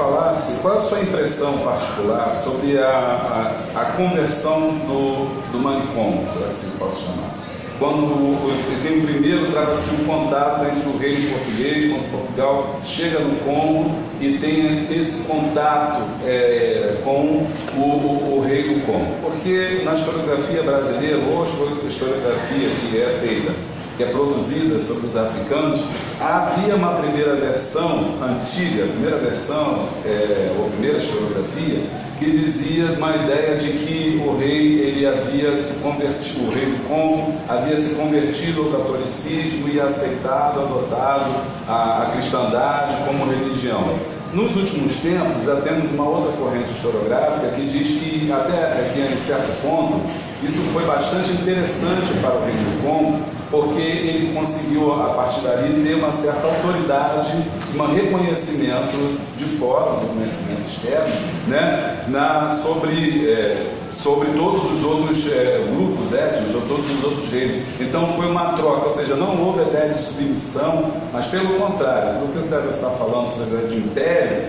falasse qual é a sua impressão particular sobre a conversão do manicômio, assim posso chamar. Quando tem o primeiro, trava-se um contato entre o reino português, quando Portugal chega no Congo e tem esse contato com o rei do Congo. Porque na historiografia brasileira, ou a historiografia que é feita, que é produzida sobre os africanos, havia uma primeira versão antiga, ou primeira historiografia, que dizia uma ideia de que o rei havia se convertido, o rei do Congo havia se convertido ao catolicismo e adotado a cristandade como religião. Nos últimos tempos, já temos uma outra corrente historiográfica que diz que, até aqui em certo ponto, isso foi bastante interessante para o reino do Congo, porque ele conseguiu, a partir dali, ter uma certa autoridade, um reconhecimento de fora, um reconhecimento externo, né, sobre todos os outros grupos étnicos, ou todos os outros reinos. Então foi uma troca, ou seja, não houve ideia de submissão, mas pelo contrário, o que eu estava falando sobre a ideia de império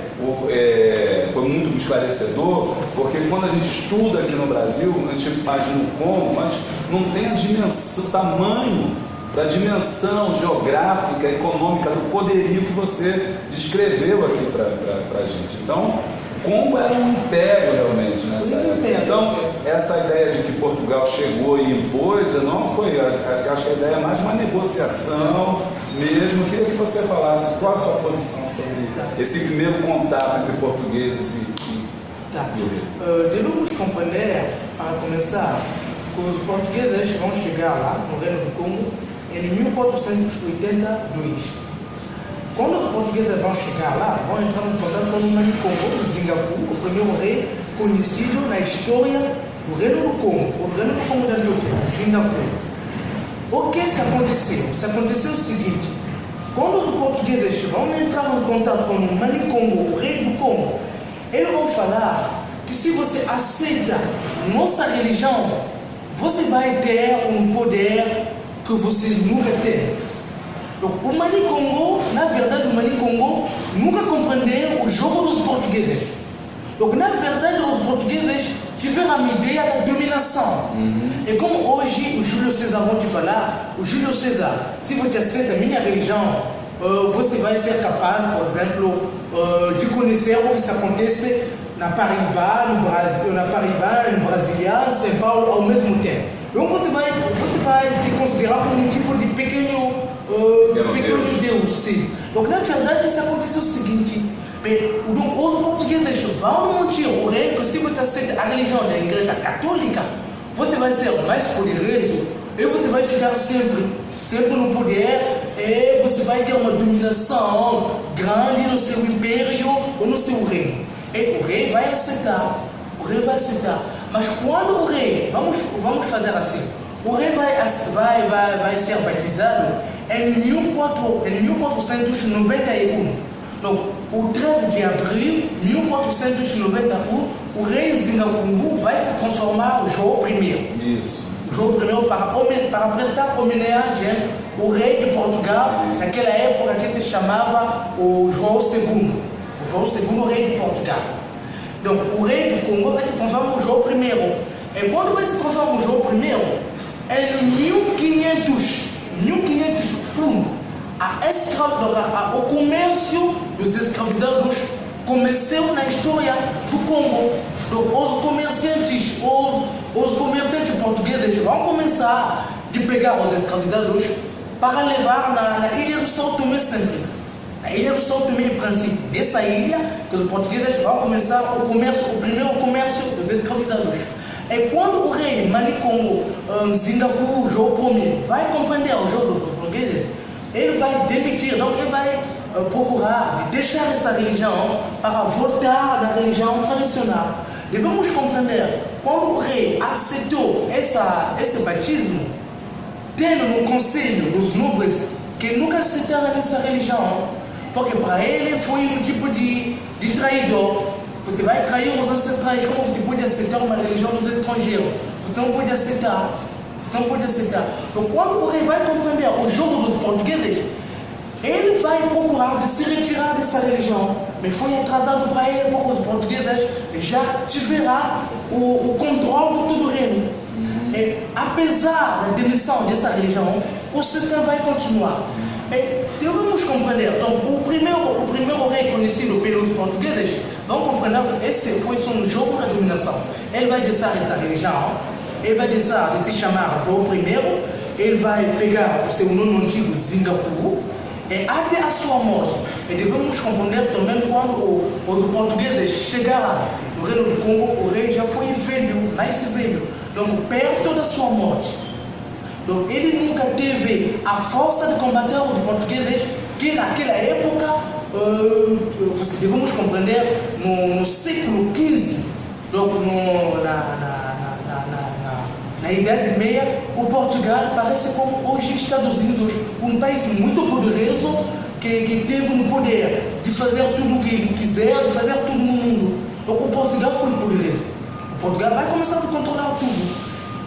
foi muito esclarecedor, porque quando a gente estuda aqui no Brasil, a gente imagina o Congo, mas não tem a dimensão, o tamanho da dimensão geográfica, econômica, do poderio que você descreveu aqui para a gente. Então, Congo era um império realmente nessa época. Então, essa ideia de que Portugal chegou e impôs, não foi, acho que a ideia é mais uma negociação mesmo. Eu queria que você falasse qual a sua posição sobre esse primeiro contato entre portugueses e o rei. Devemos compreender, para começar, que os portugueses vão chegar lá, no Reino do Congo, em 1482. Quando os portugueses vão chegar lá, vão entrar em contato com o Manicongo, de Singapura, o primeiro rei conhecido na história do Reino do Congo, o Reino do Congo da Singapura. O que se aconteceu? Se aconteceu o seguinte: quando os portugueses vão entrar em contato com o Manicongo, o rei do Congo, eles vão falar que se você aceita nossa religião, você vai ter um poder que você nunca teve. O Manicongo, na verdade, o Manicongo nunca compreendeu o jogo dos portugueses. Donc, na verdade, os portugueses tiveram a ideia da dominação. E como hoje o Júlio César vão te falar, o Júlio César, se você aceita a minha religião, você vai ser capaz, por exemplo, de conhecer o que acontece na Paraíba, no Brasil, no Brasília, em São Paulo, ao mesmo tempo. Então você vai se considerar como um tipo de pequeno Deus, sim. Donc, na verdade, isso aconteceu o seguinte: os portugueses vão mentir o rei que se você aceita a religião da Igreja Católica, você vai ser o mais poderoso e você vai ficar sempre no poder e você vai ter uma dominação grande no seu império ou no seu reino. E o rei vai aceitar. Mas quando o rei, vamos fazer assim, o rei vai ser batizado em 1491. Então, o 13 de abril de 1491, o rei Zingakungu vai se transformar em João I. Isso. João I para prestar homenagem ao rei de Portugal, naquela época que se chamava o João II. O João II, o rei de Portugal. Então, o rei do Congo vai se transformar em João I. E quando vai se transformar em João I, em 1501, o comércio dos escravizados começou na história do Congo. Os comerciantes portugueses vão começar a pegar os escravizados para levar na ilha do São Tomé e Príncipe. Na ilha do São Tomé e Príncipe, nessa ilha, que os portugueses vão começar o primeiro comércio dos escravizados. E quando o rei Manicongo, Singapura, João I, vai compreender o jogo dos portugueses, ele vai demitir, então ele vai procurar deixar essa religião para voltar na religião tradicional. Devemos compreender, quando o rei aceitou esse batismo, tendo no conselho dos nobres que nunca aceitaram essa religião, porque para ele foi um tipo de traidor. Você vai trair os ancestrais, como você pode aceitar uma religião dos estrangeiros? Você não pode aceitar. Então, quando o rei vai compreender o jogo dos portugueses, ele vai procurar de se retirar dessa religião mas foi atrasado para ele porque os portugueses já tiveram o controle de todo o reino. E, apesar da demissão dessa religião, o sistema vai continuar. E devemos compreender, então, o primeiro rei conhecido pelos portugueses, vão compreender que esse foi só um jogo da dominação. Ele vai deixar essa religião, ele vai deixar de se chamar foi o primeiro, ele vai pegar o seu nome antigo, Zingaku, e até a sua morte. E devemos compreender também quando os portugueses chegaram no reino do Congo, o rei já foi velho, nasce velho, então perto da sua morte. Então, ele nunca teve a força de combater os portugueses, que naquela época, devemos compreender, no século XV, então, na Idade Média, o Portugal parece como hoje Estados Unidos, um país muito poderoso que teve um poder de fazer tudo o que ele quiser, de fazer tudo no mundo. Então, o Portugal foi poderoso. O Portugal vai começar a controlar tudo.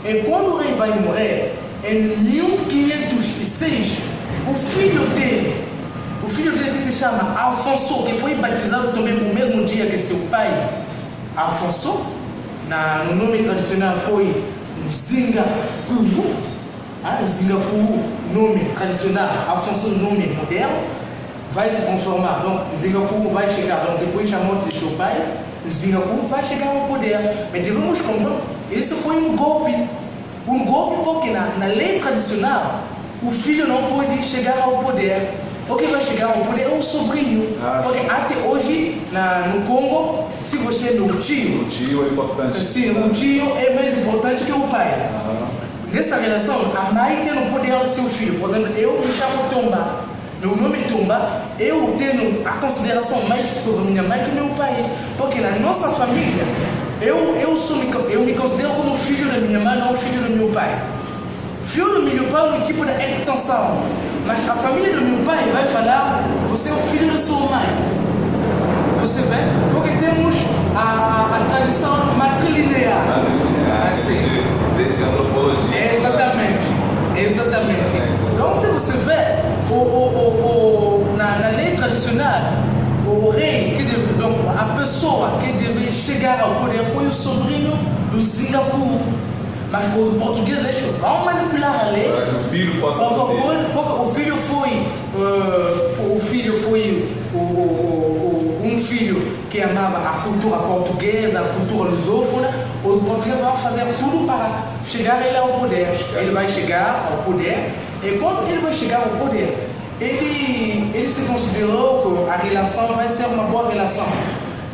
E quando o rei vai morrer, em 1506, o filho dele se chama Afonso, que foi batizado também no mesmo dia que seu pai, Afonso, no nome tradicional foi Zingaku, Zingaku, nome tradicional, Afonso, nome moderno, vai se transformar. Então, Zingaku vai chegar, então, depois da morte de seu pai, Zingaku vai chegar ao poder. Mas devemos compreender, isso foi um golpe porque na lei tradicional, o filho não pode chegar ao poder. O que vai chegar ao poder é o sobrinho. Porque até hoje, no Congo, se você é o tio... O tio é importante. Sim, o tio é mais importante que o pai. Nessa relação, a mãe tem o poder do seu filho. Por exemplo, eu me chamo Tomba. Meu nome é Tomba. Eu tenho a consideração mais sobre minha mãe que meu pai. Porque na nossa família, eu me considero como filho da minha mãe, não filho do meu pai. Filho do meu pai é um tipo de extensão, mas a família do meu pai vai falar: você é o filho da sua mãe. Você vê? Porque temos a tradição matrilinear. Assim, de antropologia. Exatamente. Então, se você vê, na lei tradicional, o rei, donc, a pessoa que deve chegar ao poder foi o sobrinho do Zingaku. Mas os portugueses vão manipular a lei para que o filho possa subir. Porque o filho foi um filho que amava a cultura portuguesa, a cultura lusófona. Os portugueses vão fazer tudo para chegar ele ao poder. Ele vai chegar ao poder, e quando ele vai chegar ao poder, ele se considerou que a relação vai ser uma boa relação.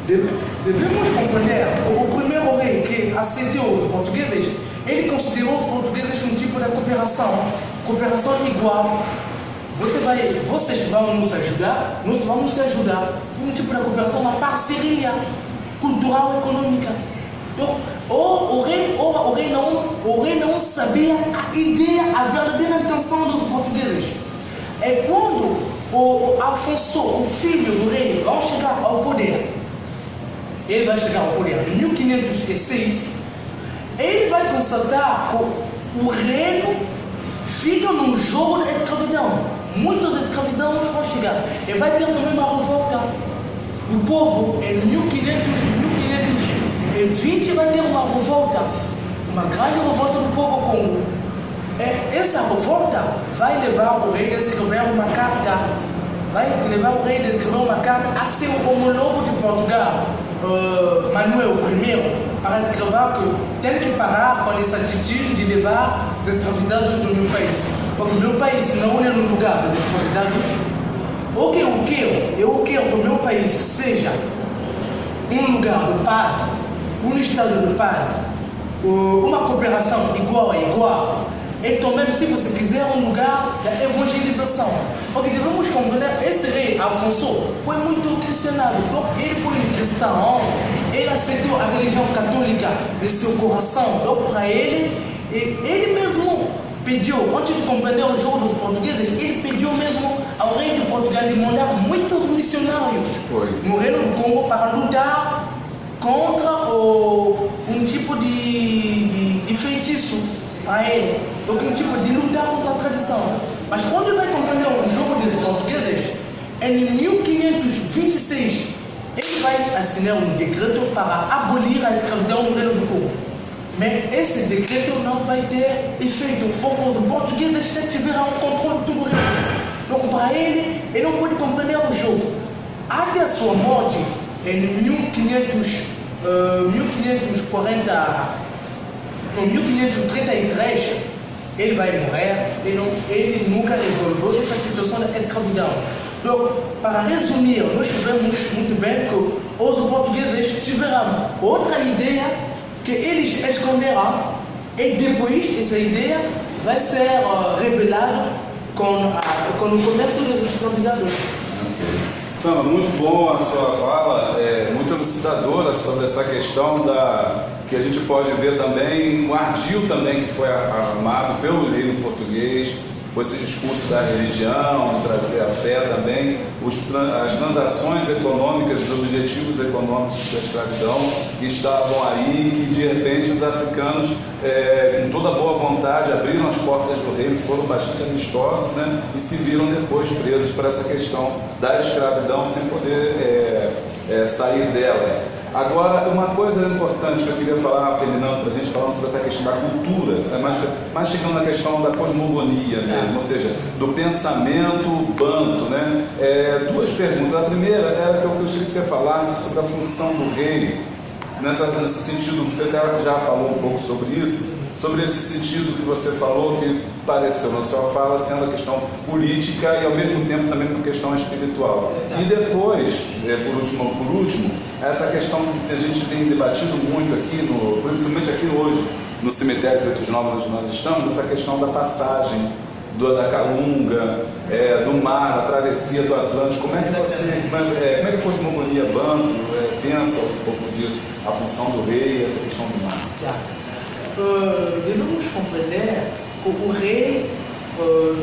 Devemos compreender que o primeiro rei que aceitou os portugueses, ele considerou os portugueses um tipo de cooperação igual. Vocês vão nos ajudar, nós vamos te ajudar. Um tipo de cooperação, uma parceria cultural e econômica. Então, o rei não sabia a ideia, a verdadeira intenção dos portugueses. É quando o Afonso, o filho do rei, vai chegar ao poder. Ele vai chegar ao poder em 1506. Ele vai constatar que o reino fica num jogo de escravidão. Muitas escravidões vão chegar. Ele vai ter também uma revolta do povo. Em 1520 vai ter uma revolta. Uma grande revolta do povo Congo. Essa revolta vai levar o rei a escrever uma carta. A seu homólogo de Portugal, Manuel I, para escrever que tem que parar com essa atitude de levar os escravizados do meu país. Porque o meu país não é um lugar de escravizados. O que eu quero que o meu país seja um lugar de paz, um estado de paz, uma cooperação igual a igual. E também, se você quiser, um lugar da evangelização. Porque devemos compreender, esse rei Afonso foi muito cristianado. Então, ele foi um cristão, ele aceitou a religião católica no seu coração. Então, para ele mesmo pediu, antes de compreender o jogo dos portugueses, ele pediu mesmo ao rei de Portugal de mandar muitos missionários no reino do Congo para lutar contra um tipo de feitiço para ele. Um tipo de lutar contra a tradição. Mas quando ele vai compreender o jogo dos portugueses, em 1526, vai assinar um decreto para abolir a escravidão no Reino do Congo. Mas esse decreto não vai ter efeito, porque os portugueses já tiveram um controle do reino. Então, para ele não pode compreender o jogo. Até a sua morte, em 1533, ele vai morrer, ele nunca resolveu essa situação da escravidão. Então, para resumir, nós vemos muito bem que os portugueses tiveram outra ideia que eles esconderam e depois essa ideia vai ser revelada com o começo da escravidão. Sandra, muito bom a sua fala, muito elucidadora sobre essa questão que a gente pode ver também, o ardil também que foi armado pelo reino português, com esse discurso da religião, trazer a fé também, as transações econômicas, os objetivos econômicos da escravidão que estavam aí, que de repente os africanos, com toda boa vontade, abriram as portas do reino, foram bastante amistosos, né? E se viram depois presos por essa questão da escravidão sem poder sair dela. Agora, uma coisa importante que eu queria falar, terminando para a gente, falando sobre essa questão da cultura, mas chegando na questão da cosmogonia mesmo, ou seja, do pensamento banto, né? Duas perguntas. A primeira era que eu gostaria que você falasse sobre a função do rei, nesse sentido, você já falou um pouco sobre isso, sobre esse sentido que você falou, que pareceu na sua fala sendo a questão política e ao mesmo tempo também uma questão espiritual. E depois, por último, essa questão que a gente tem debatido muito aqui, principalmente aqui hoje, no cemitério Pretos Novos, onde nós estamos, essa questão da passagem da Calunga, do mar, da travessia do Atlântico. Como é que a cosmogonia banto pensa um pouco disso, a função do rei e essa questão do mar? Devemos compreender que o rei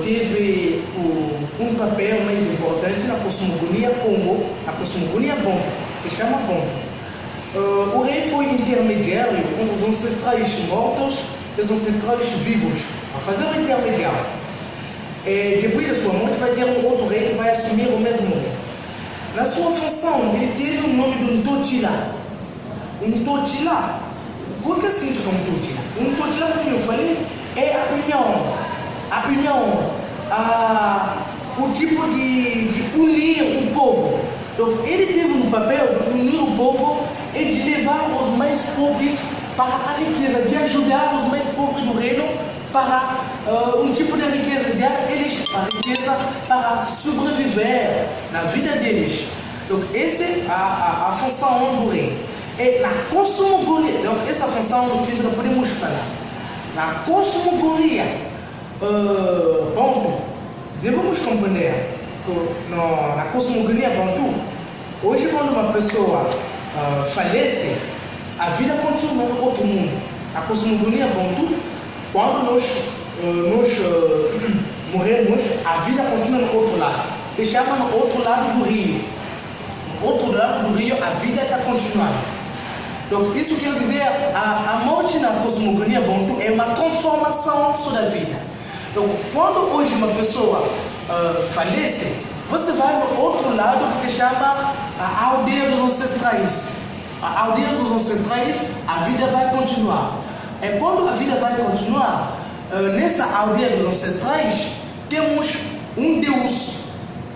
teve um papel mais importante na cosmogonia Congo, a cosmogonia Banto, que chama Banto. O rei foi intermediário entre os ancestrais mortos e os ancestrais vivos, a fazer um intermediário. Depois da sua morte vai ter um outro rei que vai assumir o mesmo rei. Na sua função, ele teve o nome de Ntotila. Ntotila. O que significa um Ntotila? Um Ntotila, como eu falei, é a união, o tipo de unir o povo. Então, ele teve um papel de unir o povo e de levar os mais pobres para a riqueza, de ajudar os mais pobres do reino para um tipo de riqueza, dar eles a riqueza para sobreviver na vida deles. Então, essa é a função do rei. E na cosmogonia, então, essa função física podemos falar. Na cosmogonia, Bantu, devemos compreender que na cosmogonia Bantu, hoje quando uma pessoa falece, a vida continua no outro mundo. A cosmogonia Bantu, quando nós morremos, a vida continua no outro lado. Se chama no outro lado do rio. No outro lado do rio, a vida está continuando. Então, isso quer dizer, a morte na cosmogonia Bantu é uma transformação sobre a vida. Então, quando hoje uma pessoa falece, você vai no outro lado que chama a aldeia dos ancestrais. A aldeia dos ancestrais, a vida vai continuar. E quando a vida vai continuar, nessa aldeia dos ancestrais, temos um Deus.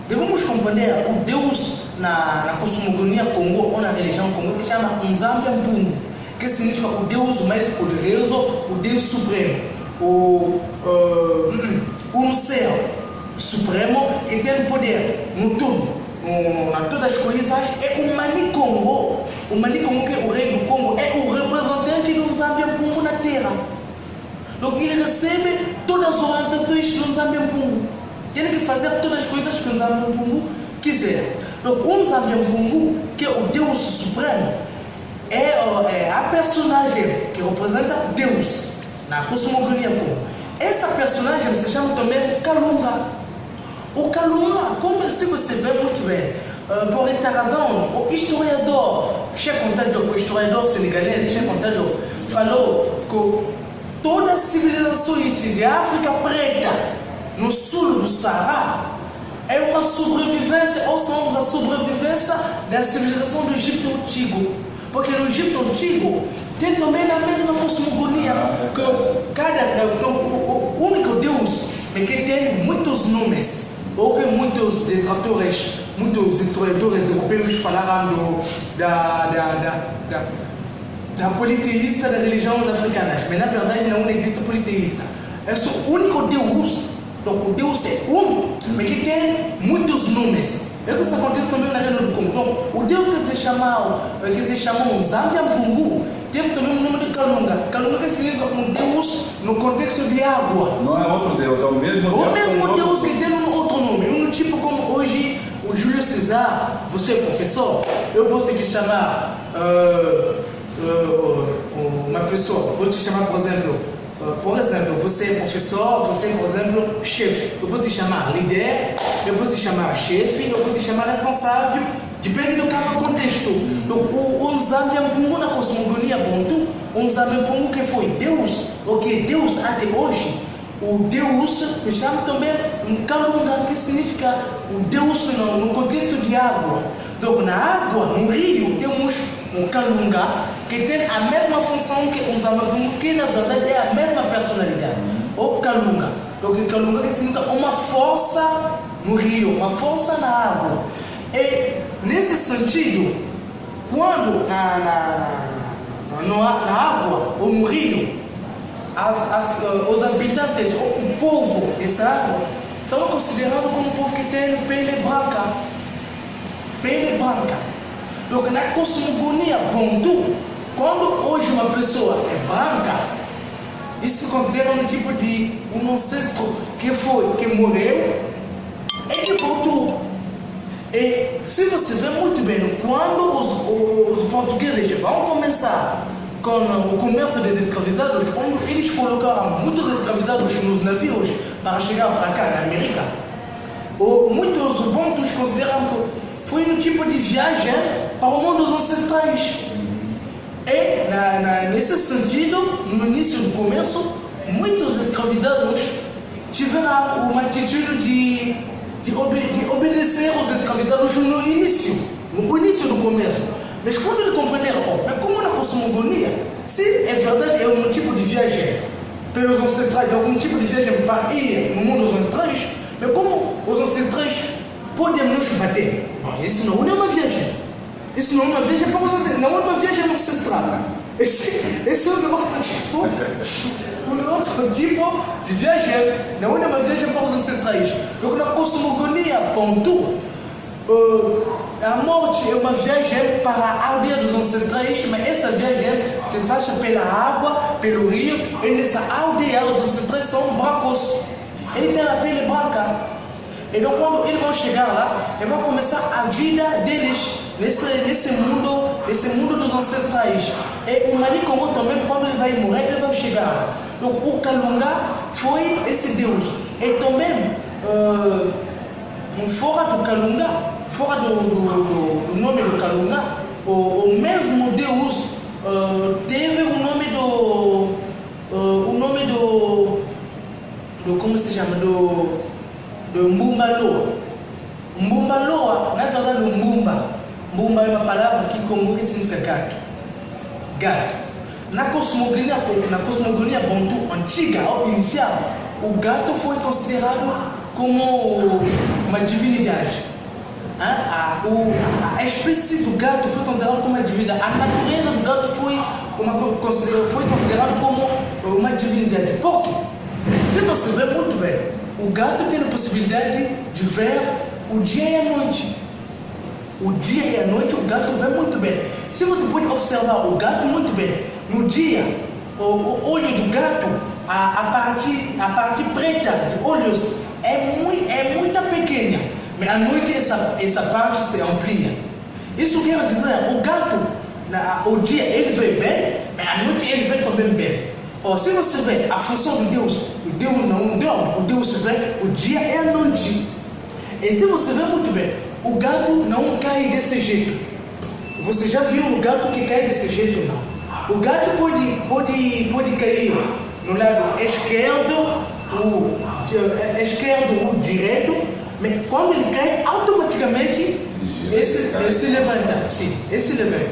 Devemos compreender o Deus na cosmogonia Congo ou na religião Congo que chama Nzambe Mpungu, que significa o Deus mais poderoso, o Deus supremo, o céu supremo que tem poder no tudo, na todas as coisas. É o Mani Congo. O Mani Congo, que é o rei do Congo, é o representante do Nzambe Mpungu na terra. Então ele recebe todas as orientações do Nzambe Mpungu. Tem que fazer todas as coisas que o Nzambe Mpungu quiser. Então, o Nzambe Mpungu, que é o Deus Supremo, é a personagem que representa Deus na cosmogonia Congo. Essa personagem se chama também Kalunga. O Kalunga, como se você vê muito bem, por Itaradão, o historiador Cheikh Anta Diop, o historiador senegalês Cheikh Anta Diop, falou que todas as civilizações de África Preta, no sul do Saara, é uma sobrevivência, ou somos a sobrevivência da civilização do Egito Antigo. Porque no Egito Antigo tem também a mesma cosmogonia, que o único Deus é que tem muitos nomes, ou que muitos detratores, muitos historiadores europeus falaram da politeísta das religiões africanas, mas na verdade não é dito politeísta. É só o único Deus, então o Deus é um, mas que tem muitos nomes. É que isso acontece também na Reino do Congo. Então, o Deus que se chamou Zambia Mpungu, teve também o nome de Kalunga. Kalunga que significa um Deus no contexto de água. Não é outro Deus, é o mesmo Deus. O mesmo Deus que tem um outro nome. Um tipo como hoje o Júlio César, você é professor, eu posso te chamar uma pessoa, vou te chamar por exemplo, você é professor, você é, por exemplo, chefe. Eu vou te chamar líder, eu vou te chamar chefe, eu vou te chamar responsável, depende do cada contexto. Então, o Zambia Mpungu na cosmogonia Bantu, o Zambia Mpungu que foi Deus, o que é Deus até hoje, o Deus se chama também um Kalunga, que significa o Deus no contexto de água. Então, na água, no rio, temos um Kalunga que tem a mesma função que um Zambia, que na verdade é a mesma personalidade. O Kalunga. Então, o Kalunga que significa uma força no rio, uma força na água. E nesse sentido, quando na água ou no rio, os habitantes, o povo dessa água, são considerados como um povo que tem pele branca. Pele branca. Então, na cosmogonia Bantu, quando hoje uma pessoa é branca, isso se considera um tipo de um ancestro que morreu e que voltou. E se você vê muito bem, quando os portugueses vão começar com o comércio de escravizados, quando eles colocaram muitos escravizados nos navios para chegar para cá na América, muitos bantus consideram que foi um tipo de viagem para o mundo dos ancestrais. E nesse sentido, no início do comércio, muitos escravizados tiveram uma atitude de obedecer aos escravizados no início do comércio. Mas quando eles compreenderam, mas como na cosmogonia, se é verdade é um tipo de viagem pelos ancestrais, algum tipo de viagem para ir no mundo dos ancestrais, mas como os ancestrais podem nos bater? Isso não é uma viagem. Isso não é uma viagem para os ancestrais, não é uma viagem ancestral. Esse é outro tipo de viagem, não é uma viagem para os ancestrais. Donc na cosmogonia Bantu, a morte é uma viagem para a aldeia dos ancestrais, mas essa viagem se faz pela água, pelo rio, e nessa aldeia os ancestrais são brancos. Ele tem a pele branca. Então quando eles vão chegar lá, eles vão começar a vida deles nesse mundo dos ancestrais. E o Manicongo também, quando ele vai morrer, ele vai chegar. Então o Kalunga foi esse Deus. E também, fora do Kalunga, fora do nome do Kalunga, o mesmo Deus teve o nome do como se chama? Do Mbumbaloa. Mbumbaloa, na verdade, o Mbumba é uma palavra que Congo que significa gato. Gato. Na cosmogonia Bantu antiga, inicial, o gato foi considerado como uma divindade. A espécie do gato foi considerada como uma divindade. A natureza do gato foi considerada como uma divindade. Por quê? Se você vê muito bem, o gato tem a possibilidade de ver o dia e a noite. O dia e a noite o gato vê muito bem. Se você pode observar o gato muito bem, no dia, o olho do gato, a parte preta de olhos é muito pequena. Mas à noite essa parte se amplia. Isso quer dizer, o gato, o dia ele vê bem, mas à noite ele vê também bem. Ou se você vê a função de Deus, o Deus não dorme, o Deus vê o dia e a noite. E se você vê muito bem, o gato não cai desse jeito. Você já viu um gato que cai desse jeito? Não. O gato pode cair no lado esquerdo ou direito, Mas quando ele cai, automaticamente esse levanta. Sim, esse levanta.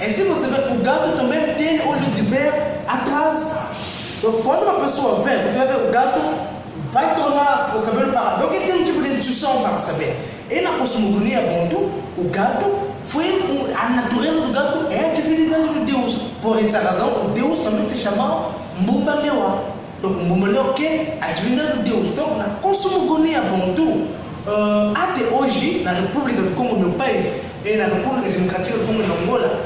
Então você vê, o gato também tem olho de ver atrás. Então, quando uma pessoa vê, você vai ver o gato vai tornar o cabelo parado. Porque tem um tipo de intuição para saber. E na cosmogonia Bantu, o gato a natureza do gato é a divindade de Deus. Por retardão, o Deus também te chama Mbumbalewa. Então, Mbumbalewa que é a divindade de Deus. Então, na cosmogonia Bantu, até hoje, na República do Congo, meu país, e na República Democrática do Congo, na Angola,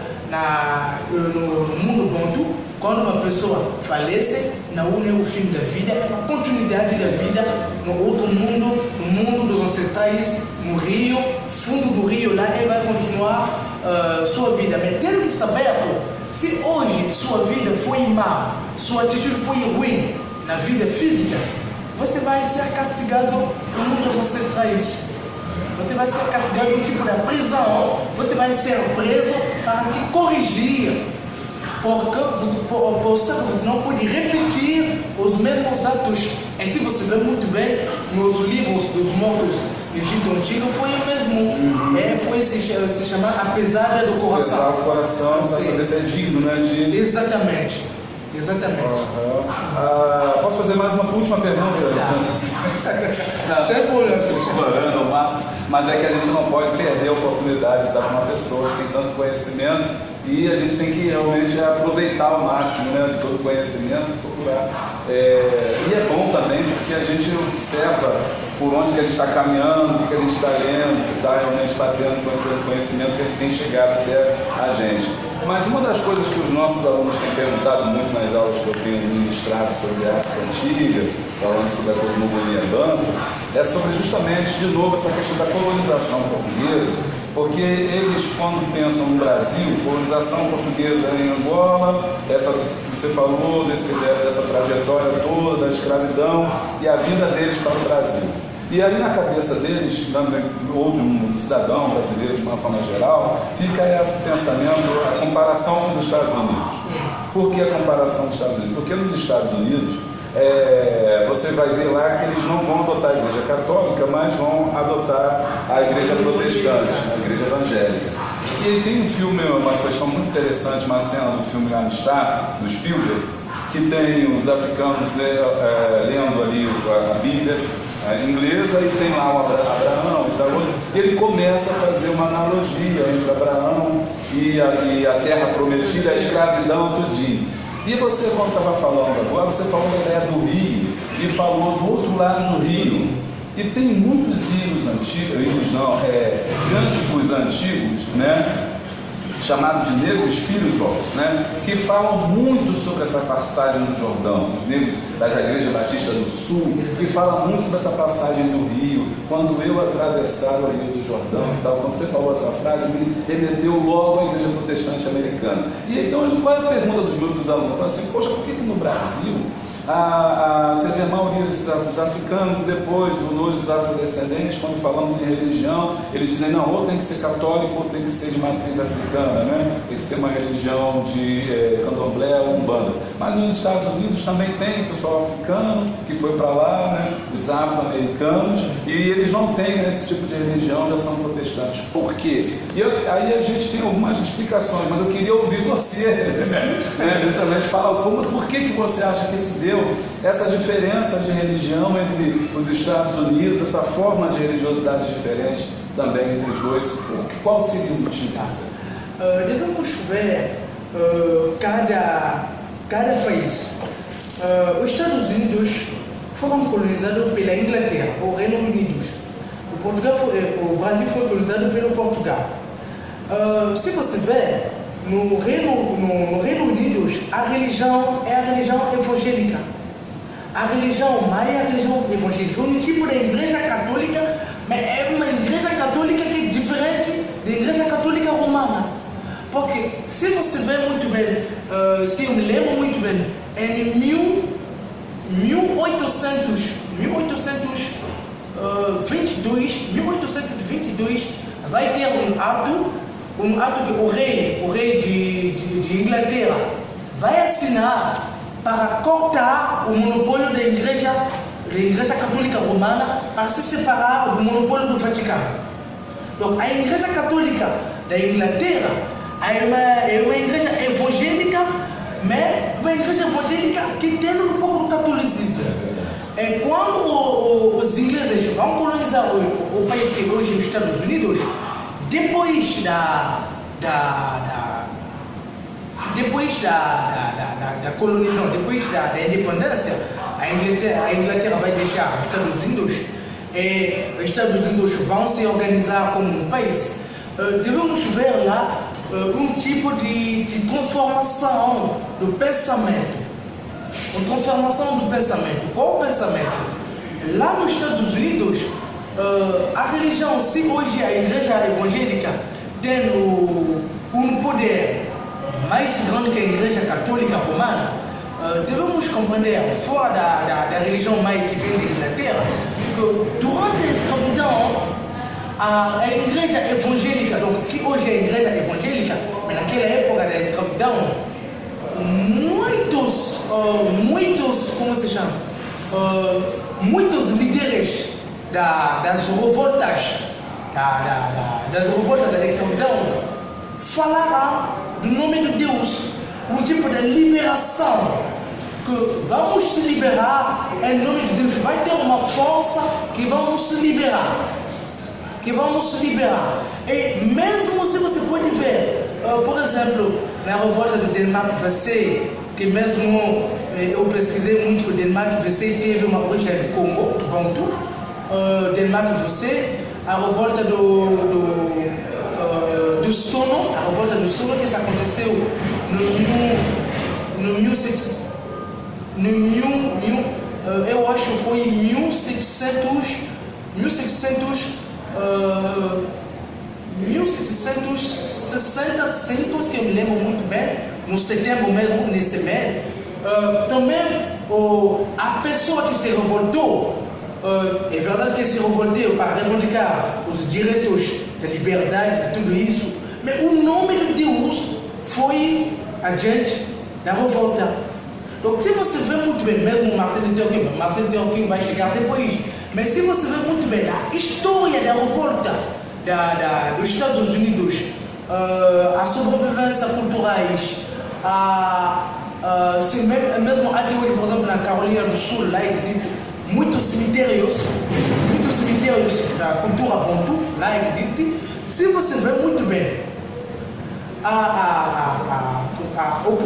no mundo Bantu, quando uma pessoa falece, não é o fim da vida, é uma continuidade da vida no outro mundo, no mundo dos ancestrais, no rio, fundo do rio, lá ele vai continuar sua vida. Mas tem que saber, se hoje sua vida foi má, sua atitude foi ruim na vida física, você vai ser castigado no mundo dos ancestrais. Você vai ser castigado no tipo da prisão, você vai ser preso para te corrigir. Porque você não pode repetir os mesmos atos. E se você vê muito bem nos livros dos mortos do Egito Antigo, foi o mesmo. Foi se chamar a pesada do coração. Pesar o coração para saber se é digno, né? Exatamente. Posso fazer mais uma última pergunta? Explorando ao máximo, mas é que a gente não pode perder a oportunidade de estar com uma pessoa que tem tanto conhecimento e a gente tem que realmente aproveitar ao máximo, né, de todo o conhecimento e procurar. E é bom também porque a gente observa por onde que a gente está caminhando, o que a gente está lendo, se está realmente batendo com o conhecimento que tem chegado até a gente. Mas uma das coisas que os nossos alunos têm perguntado muito nas aulas que eu tenho ministrado sobre a África Antiga, falando sobre a cosmogonia Bantu, é sobre justamente, de novo, essa questão da colonização portuguesa, porque eles, quando pensam no Brasil, colonização portuguesa em Angola, você falou dessa trajetória toda da escravidão e a vinda deles para o Brasil. E aí na cabeça deles, ou de um cidadão brasileiro de uma forma geral, fica esse pensamento, a comparação com os Estados Unidos. Por que a comparação com os Estados Unidos? Porque nos Estados Unidos, você vai ver lá que eles não vão adotar a igreja católica, mas vão adotar a igreja protestante, a igreja evangélica. E aí tem um filme, uma questão muito interessante, uma cena do filme lá no Spielberg, que tem os africanos lendo ali a Bíblia inglesa e tem lá o Abraão e tal. E ele começa a fazer uma analogia entre Abraão e a terra prometida, a escravidão, tudinho. E você, quando estava falando agora, você falou da ideia do rio e falou do outro lado do rio. E tem muitos cânticos antigos, né, chamados de negros espíritos, né, que falam muito sobre essa passagem do Jordão, os negros das igrejas batistas do Sul, que falam muito sobre essa passagem do rio, quando eu atravessar o rio do Jordão e tal. Quando você falou essa frase, me remeteu logo à igreja protestante americana. E então, qual é a pergunta dos alunos? Eu falo assim, poxa, por que no Brasil você vê a maioria dos africanos e depois dos afrodescendentes, quando falamos em religião, eles dizem, não, ou tem que ser católico ou tem que ser de matriz africana, né? Tem que ser uma religião de candomblé ou umbanda. Mas nos Estados Unidos também tem o pessoal africano que foi para lá, né? Os afro-americanos, e eles não têm esse tipo de religião, já são protestantes. Por quê? Aí a gente tem algumas explicações, mas eu queria ouvir você, né? Justamente falar por que você acha que se deu essa diferença de religião entre os Estados Unidos, essa forma de religiosidade diferente também entre os dois. Qual seria o motivo? Devemos ver cada país. Os Estados Unidos foram colonizados pela Inglaterra, o Reino Unido. O Brasil foi colonizado pelo Portugal. Se você ver, no Reino Unido, a religião é a religião evangélica. A religião maia é a religião evangélica. Um tipo de igreja católica, mas é uma igreja católica que é diferente da igreja católica romana. Porque, se você vê muito bem, se eu me lembro muito bem, em 1822, vai ter um ato que o rei de Inglaterra vai assinar para cortar o monopólio da igreja da Igreja Católica Romana para se separar do monopólio do Vaticano. Então, a Igreja Católica da Inglaterra é uma igreja evangélica, mas uma igreja evangélica que tem um pouco do catolicismo. É quando os ingleses vão colonizar o país que hoje é os Estados Unidos, depois da independência, a Inglaterra vai deixar os Estados Unidos e os Estados Unidos vão se organizar como um país. Devemos ver lá um tipo de transformação do pensamento. Uma transformação do pensamento. Qual o pensamento? Lá nos Estados Unidos, a religião, se hoje a igreja evangélica tem um poder mais grande que a igreja católica romana, devemos compreender, fora da religião mãe que vem da Inglaterra, que durante a escravidão, a igreja evangélica, donc, que hoje é a igreja evangélica, mas naquela época da escravidão, muitos líderes das revoltas da escravidão falaram do nome de Deus, um tipo de liberação, que vamos se liberar em nome de Deus, vai ter uma força que vamos se liberar. E mesmo se você pode ver, por exemplo, na revolta do Denmark-VC, que mesmo eu pesquisei muito que o Denmark-VC teve uma origem no Congo, Bantu, Denmark-VC, a revolta do Sono, que isso aconteceu eu acho que foi em 1765, se eu me lembro muito bem, no setembro mesmo, nesse mês. Também a pessoa que se revoltou, é verdade que se revoltou para reivindicar os direitos da liberdade e tudo isso, mas o nome de Deus foi adiante da revolta. Então, se você vê muito bem, mesmo Martin Luther King vai chegar depois, mas se você vê muito bem a história da revolta dos Estados Unidos, a sobrevivência culturais, mesmo até hoje, por exemplo, na Carolina do Sul, lá existem muitos cemitérios da cultura bantu, lá existem. Se você vê muito bem, o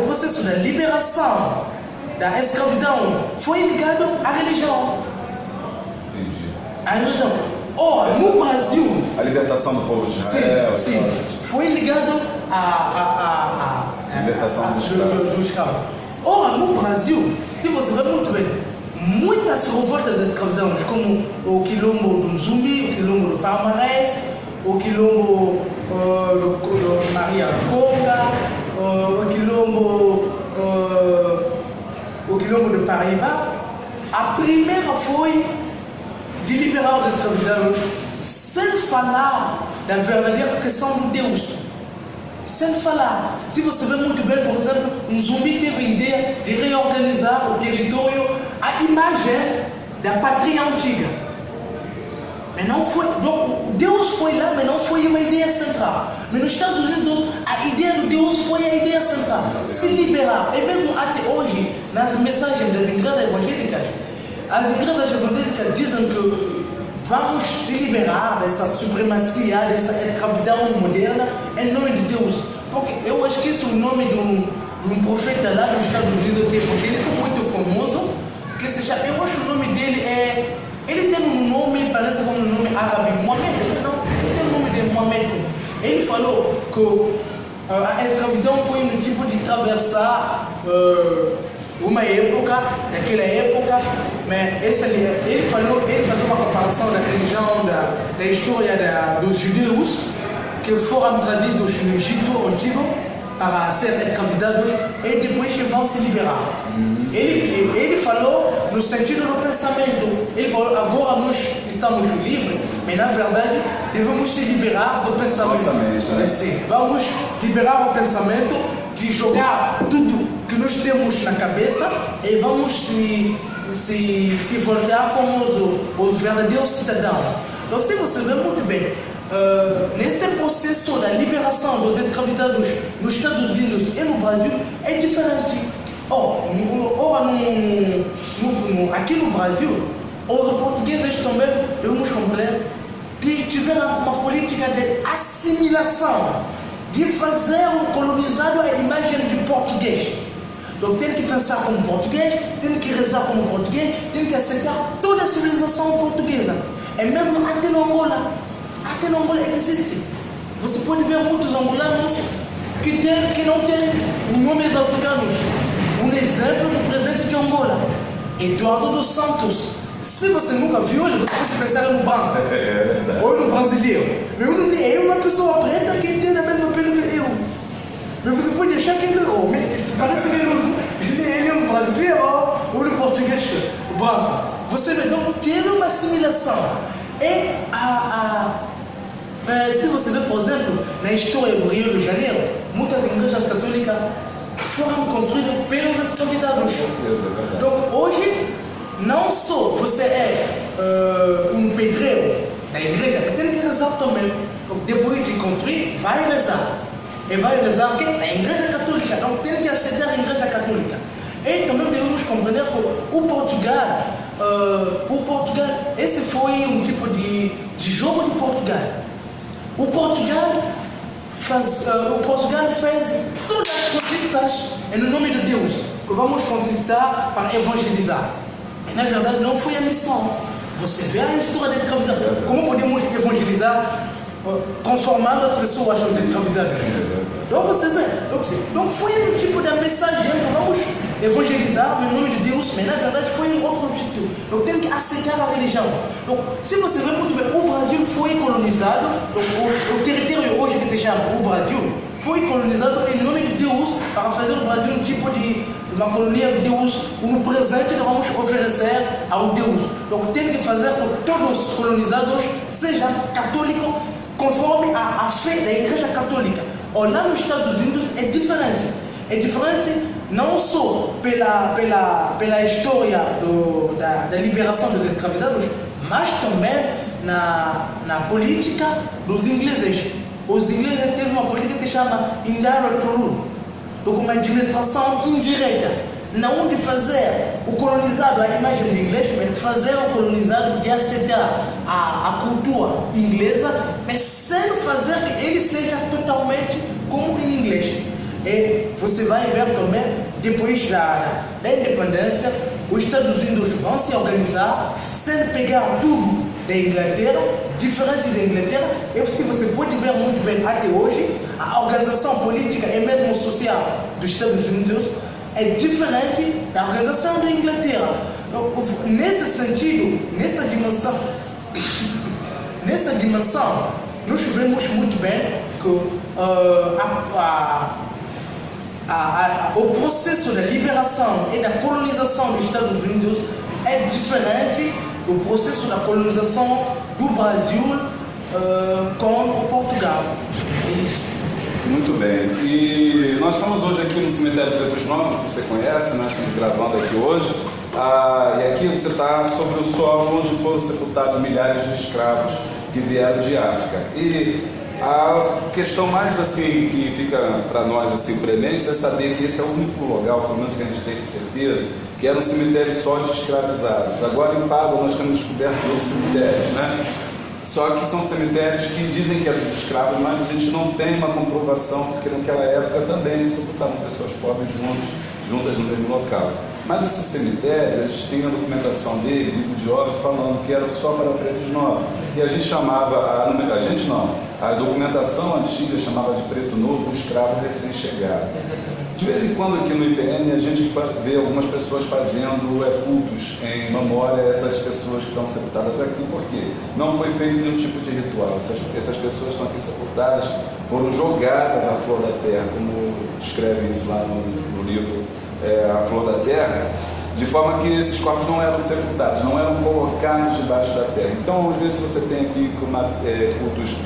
processo da liberação da escravidão foi ligado à religião. Entendi. A religião. No Brasil, A libertação do povo de Israel. sim, foi ligado à libertação dos escravos. No Brasil, se você vê muito bem, muitas revoltas da escravidão, como o quilombo do Zumbi, o quilombo do Palmarés, o quilombo do Maria Conga, o quilombo do Paraíba, a primeira foi de liberar os escravizados sem falar da verdadeira questão de Deus. Sem falar. Se você vê muito bem, por exemplo, um Zumbi teve a ideia de reorganizar o território à imagem da pátria antiga. Mas não foi, donc, Deus foi lá, mas não foi uma ideia central. Mas nos Estados Unidos, a ideia de Deus foi a ideia central. Se liberar. E mesmo até hoje, nas mensagens das igrejas evangélicas, as igrejas evangélicas dizem que vamos se liberar dessa supremacia, dessa escravidão moderna, em nome de Deus. Porque eu acho que esse é o nome de um profeta lá nos Estados Unidos, que é evangélico, muito famoso, que se chama, eu acho que o nome dele é... Ele tem um nome, parece como um nome árabe, Mohamed, não? Ele tem o nome de Mohamed. Ele falou que a escravidão foi um tipo de atravessar uma época, naquela época, mas ele fazia uma comparação da religião, da história dos judeus, que foram trazidos no Egito Antigo para ser escravizados e depois vão se liberar. Ele falou no sentido do pensamento. Ele falou, agora nós estamos livres, mas na verdade devemos se liberar do pensamento. Sim, vamos liberar o pensamento de jogar tudo que nós temos na cabeça e vamos se forjar como os verdadeiros cidadãos. Então, se você vê muito bem, nesse processo da liberação dos escravizados nos Estados Unidos e no Brasil, é diferente. Aqui no Brasil, os portugueses também, devemos compreender, tiveram uma política de assimilação, de fazer o colonizado a imagem de português. Então tem que pensar como português, tem que rezar como português, tem que aceitar toda a civilização portuguesa. É mesmo até no Angola. Até no Angola existe. Você pode ver muitos angolanos que não têm nomes africanos. Um exemplo do presidente de Angola, Eduardo dos Santos. Se você nunca viu ele, você pode pensar no banco. Ou no brasileiro. É uma pessoa preta que tem a mesma pele que eu. Mas você pode achar que ele parece que ele é um brasileiro ou um português branco. Você vê, então teve uma assimilação. E se você vê, por exemplo, na história do Rio de Janeiro, muitas igrejas católicas foram construídas pelos escravizados. Então hoje, não só você é um pedreiro da igreja, mas tem que rezar também. Depois de construir, vai rezar. E vai rezar o quê? Na igreja católica. Então tem que aceitar a igreja católica. E também devemos compreender que o Portugal, esse foi um tipo de jogo de Portugal. O Portugal fez todas as conquistas em nome de Deus, que vamos conquistar para evangelizar. E na verdade não foi a missão. Você vê a história da escravidão. Como podemos evangelizar transformando as pessoas em escravizadas? Então você vê. Então foi um tipo de mensagem que vamos evangelizar no nome de Deus, mas na verdade foi um outro objetivo. Eu tenho que aceitar a religião. Então, se você vê muito bem, o Brasil foi colonizado, o território hoje que se chama o Brasil, foi colonizado em nome de Deus para fazer o Brasil um tipo de uma colonia de Deus, um presente que vamos oferecer ao Deus. Então tem que fazer com que todos os colonizados sejam católicos conforme a fé da Igreja Católica. Lá nos Estados Unidos é diferente. É diferente não só pela história da liberação dos escravizados, mas também na política dos ingleses. Os ingleses têm uma política que se chama indirect rule, então uma administração indireta, não de fazer o colonizado a imagem do inglês, mas fazer o colonizado de aceitar a cultura inglesa, mas sem fazer que ele seja totalmente como em inglês. E você vai ver também, depois da independência, os Estados Unidos vão se organizar sem pegar tudo da Inglaterra, diferente da Inglaterra. E se você pode ver muito bem até hoje, a organização política e mesmo social dos Estados Unidos é diferente da organização da Inglaterra. Nesse sentido, nessa dimensão, nós vemos muito bem que o processo da liberação e da colonização dos Estados Unidos é diferente do processo da colonização do Brasil com o Portugal. É isso. Muito bem. E nós estamos hoje aqui no cemitério Pretos Novos, que você conhece, né? Estamos gravando aqui hoje. E aqui você está sobre o solo onde foram sepultados milhares de escravos que vieram de África. E a questão mais assim que fica para nós assim premente é saber que esse é o único local, pelo menos que a gente tem certeza, que era um cemitério só de escravizados. Agora em Pádua nós temos descoberto outros cemitérios, né? Só que são cemitérios que dizem que é dos escravos, mas a gente não tem uma comprovação, porque naquela época também se sepultavam pessoas pobres juntas no mesmo local. Mas esse cemitério, a gente tem a documentação dele, livro de obras, falando que era só para pretos novos. E a gente chamava, a documentação antiga chamava de preto novo o escravo recém-chegado. De vez em quando aqui no IPN a gente vê algumas pessoas fazendo cultos em memória a essas pessoas que estão sepultadas aqui, porque não foi feito nenhum tipo de ritual. Essas pessoas estão aqui sepultadas, foram jogadas à flor da terra, como descreve isso lá no livro A Flor da Terra, de forma que esses corpos não eram sepultados, não eram colocados debaixo da terra. Então, às vezes você tem aqui cultos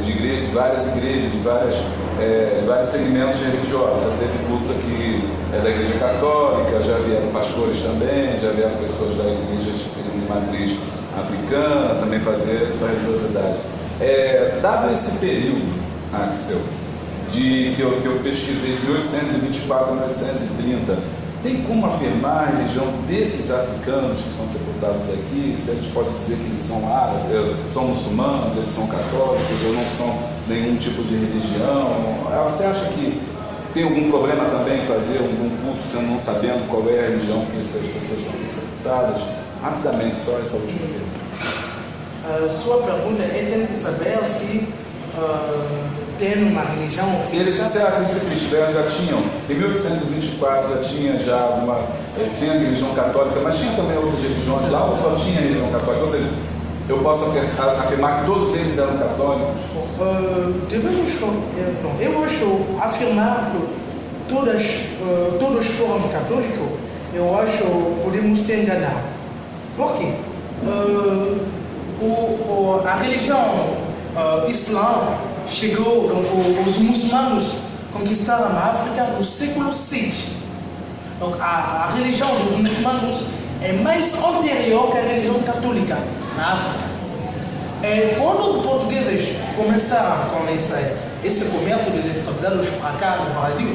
de várias igrejas, de vários segmentos religiosos. Já teve culto aqui da igreja católica, já vieram pastores também, já vieram pessoas da igreja de matriz africana também fazer sua religiosidade. Dado esse período, Axel, que eu pesquisei de 1824 a 1830, tem como afirmar a religião desses africanos que estão sepultados aqui? Se a gente pode dizer que eles são árabes, são muçulmanos, eles são católicos, ou não são nenhum tipo de religião? Você acha que tem algum problema também em fazer algum culto você não sabendo qual é a religião que essas pessoas estão sepultadas? Rapidamente, só essa última pergunta. Sua pergunta é tentar saber se tem uma religião. Se eles disseram que eles já tinham, em 1824 tinha a religião católica, mas tinha também outras religiões lá, ou só tinha a religião católica? Ou seja, eu posso afirmar que todos eles eram católicos? Eu acho afirmar que todos foram católicos, eu acho que podemos se enganar. Por quê? A religião islã chegou, os muçulmanos conquistaram a África no século VI. Donc, a religião dos muçulmanos é mais anterior que a religião católica na África. Quando os portugueses começaram com esse comércio de escravizados para cá no Brasil,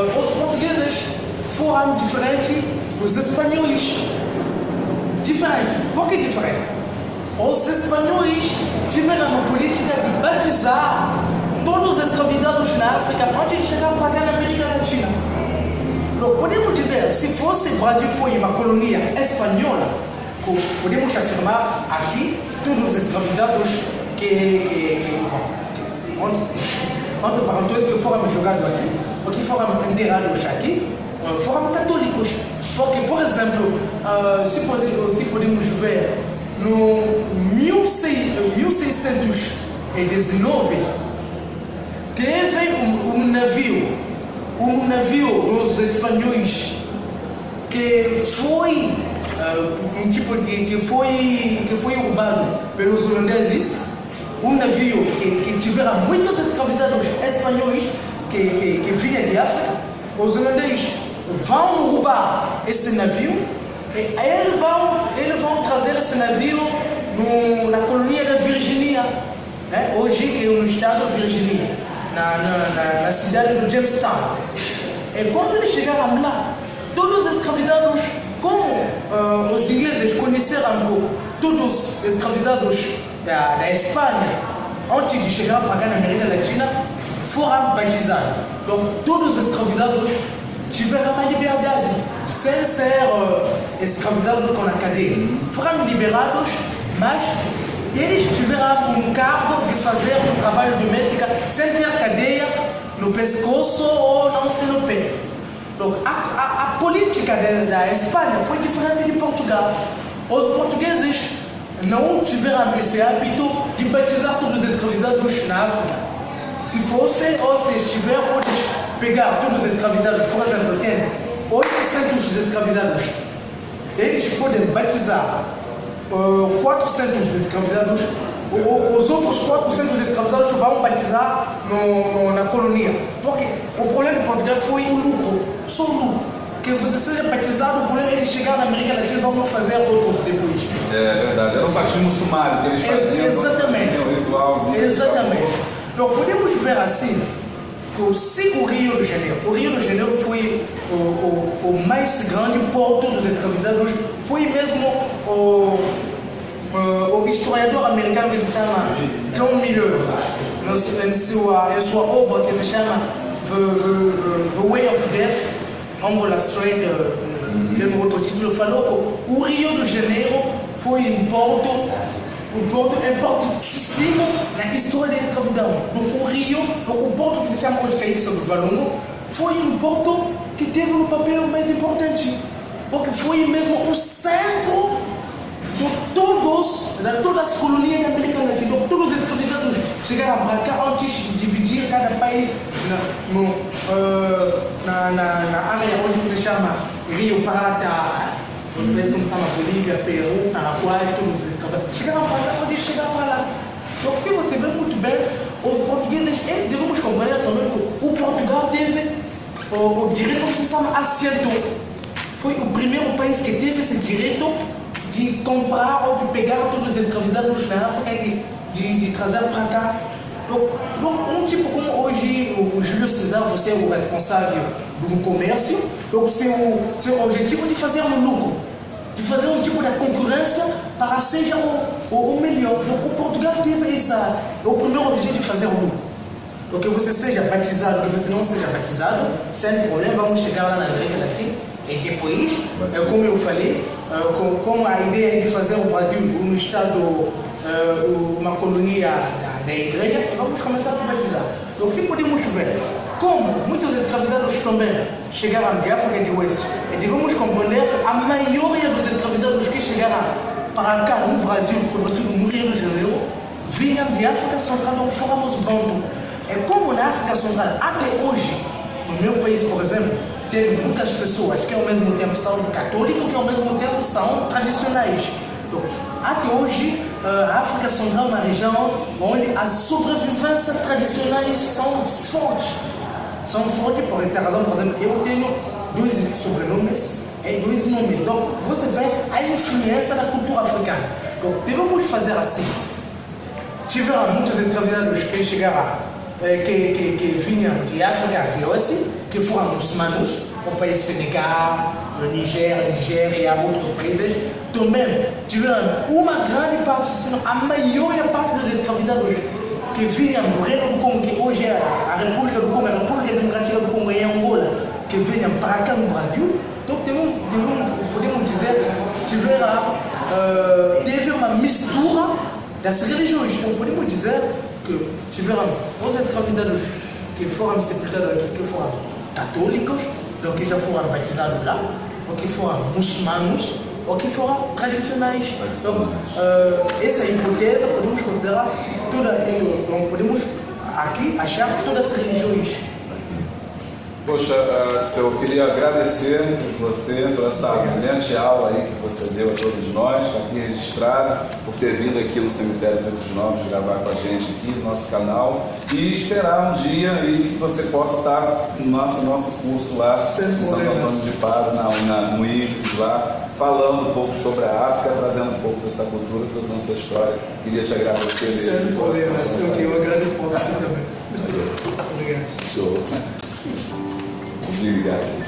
os portugueses foram diferentes dos espanhóis. Por que diferente? Os espanhóis tiveram uma política de batizar todos os escravizados na África antes de chegar para cá na América Latina. Então, podemos dizer, se fosse o Brasil foi uma colônia espanhola, podemos afirmar aqui todos os escravizados entre parênteses, que foram jogados aqui, ou que foram enterrados aqui, foram católicos. Porque, por exemplo, se podemos ver, no 1619 teve um navio dos espanhóis que foi que foi roubado pelos holandeses, um navio que tiveram muitos escravizados espanhóis que vinham de África. Os holandeses vão roubar esse navio. Eles vão trazer esse navio na colônia da Virgínia, hoje que é no estado de Virgínia, na cidade de Jamestown. E quando eles chegaram lá, todos os escravizados, como os ingleses conheceram todos os escravizados da Espanha, antes de chegar para cá na América Latina, foram batizados. Então, todos os escravizados tiveram uma liberdade, sem ser escravizados com a cadeia. Foram liberados, mas eles tiveram um cargo de fazer um trabalho doméstico sem ter cadeia no pescoço ou não ser no pé. Então, a política da Espanha foi diferente de Portugal. Os portugueses não tiveram esse hábito de batizar todos os escravizados na África. Se fosse, ou se estiver, pode pegar todos os escravizados, por exemplo, tem 800 escravizados, eles podem batizar 400 escravizados, os outros 400 escravizados vão batizar na colônia. Porque o problema de Portugal foi o lucro, só o lucro. Que você seja batizado, o problema é ele chegar na América Latina, vamos fazer outros depois. É verdade, era um batismo sumário que eles faziam. Exatamente. Um ritualzinho. Exatamente. Então podemos ver assim, que o Rio de Janeiro foi o mais grande porto dos escravizados, foi mesmo o historiador americano que se chama John Miller, em sua obra que se chama The Way of Death, Angola Strait, tem outro título, falou que o Rio de Janeiro foi um porto importantíssimo na história da escravidão. O Rio, o porto que se chama hoje Caíxa do Valongo, foi um porto que teve um papel mais importante, porque foi mesmo o centro de todas as colônias da América Latina. Todos os escravizados chegaram para cá antes de dividir cada país na área hoje que se chama Rio Prata, os países como está na Bolívia, Peru, Paraguai, todos. Chegaram para lá, pode chegar para lá. Então, se você vê muito bem, os portugueses, devemos compreender também que o Portugal teve o direito que se chama assento. Foi o primeiro país que teve esse direito de comprar ou de pegar todos os escravizados na África e de trazer para cá. Um tipo como hoje o Júlio César, você é o responsável do comércio, então seu objetivo é de fazer um lucro, de fazer um tipo de concorrência para seja o melhor. Então, o Portugal teve o primeiro objetivo de fazer um lucro. Então, que você seja batizado, que você não seja batizado, sem problema, vamos chegar lá na América assim. E depois, como eu falei, como a ideia é de fazer o Brasil um estado, uma colonia da igreja, vamos começar a batizar. Então, se podemos ver como muitos escravizados também chegaram de África de Oeste, e devemos compreender que a maioria dos escravizados que chegaram para cá no Brasil, sobretudo no Rio de Janeiro, vinham de África Central, onde fomos bantu. É como na África Central, até hoje, no meu país, por exemplo, tem muitas pessoas que ao mesmo tempo são católicos e ao mesmo tempo são tradicionais. Então, até hoje, a África Central é uma região onde as sobrevivências tradicionais são fortes. São fortes por essa razão, por exemplo, eu tenho 2 sobrenomes e 2 nomes. Então, você vê a influência da cultura africana. Então, devemos fazer assim. Tiveram muitos escravizados que chegaram, que vinham de África de Oeste, que foram muçulmanos, o país Senegal, o Nigéria, outros países. Também tiveram uma grande parte, senão a maior parte dos escravizados que vinham do Reino do Congo, que hoje é a República do Congo, a República Democrática do Congo e Angola, que vinham para cá no Brasil. Então, podemos dizer, teve uma mistura das religiões. Então, podemos dizer que tiveram os escravizados que foram sepultados aqui, que foram católicos, ou que já foram batizados lá, ou que foram muçulmanos, ou que foram tradicionais. Então, essa hipótese podemos considerar então podemos aqui achar todas as religiões. Poxa, eu queria agradecer você por essa brilhante aula aí que você deu a todos nós, aqui registrado, por ter vindo aqui no Cemitério dos Novos gravar com a gente aqui no nosso canal e esperar um dia aí que você possa estar no nosso curso lá em Santo Antônio de Pádua, no IFES lá, falando um pouco sobre a África, trazendo um pouco dessa cultura, trazendo essa história. Queria te agradecer mesmo. Sem problemas, eu agradeço por você também. Obrigado. Show. Obrigado.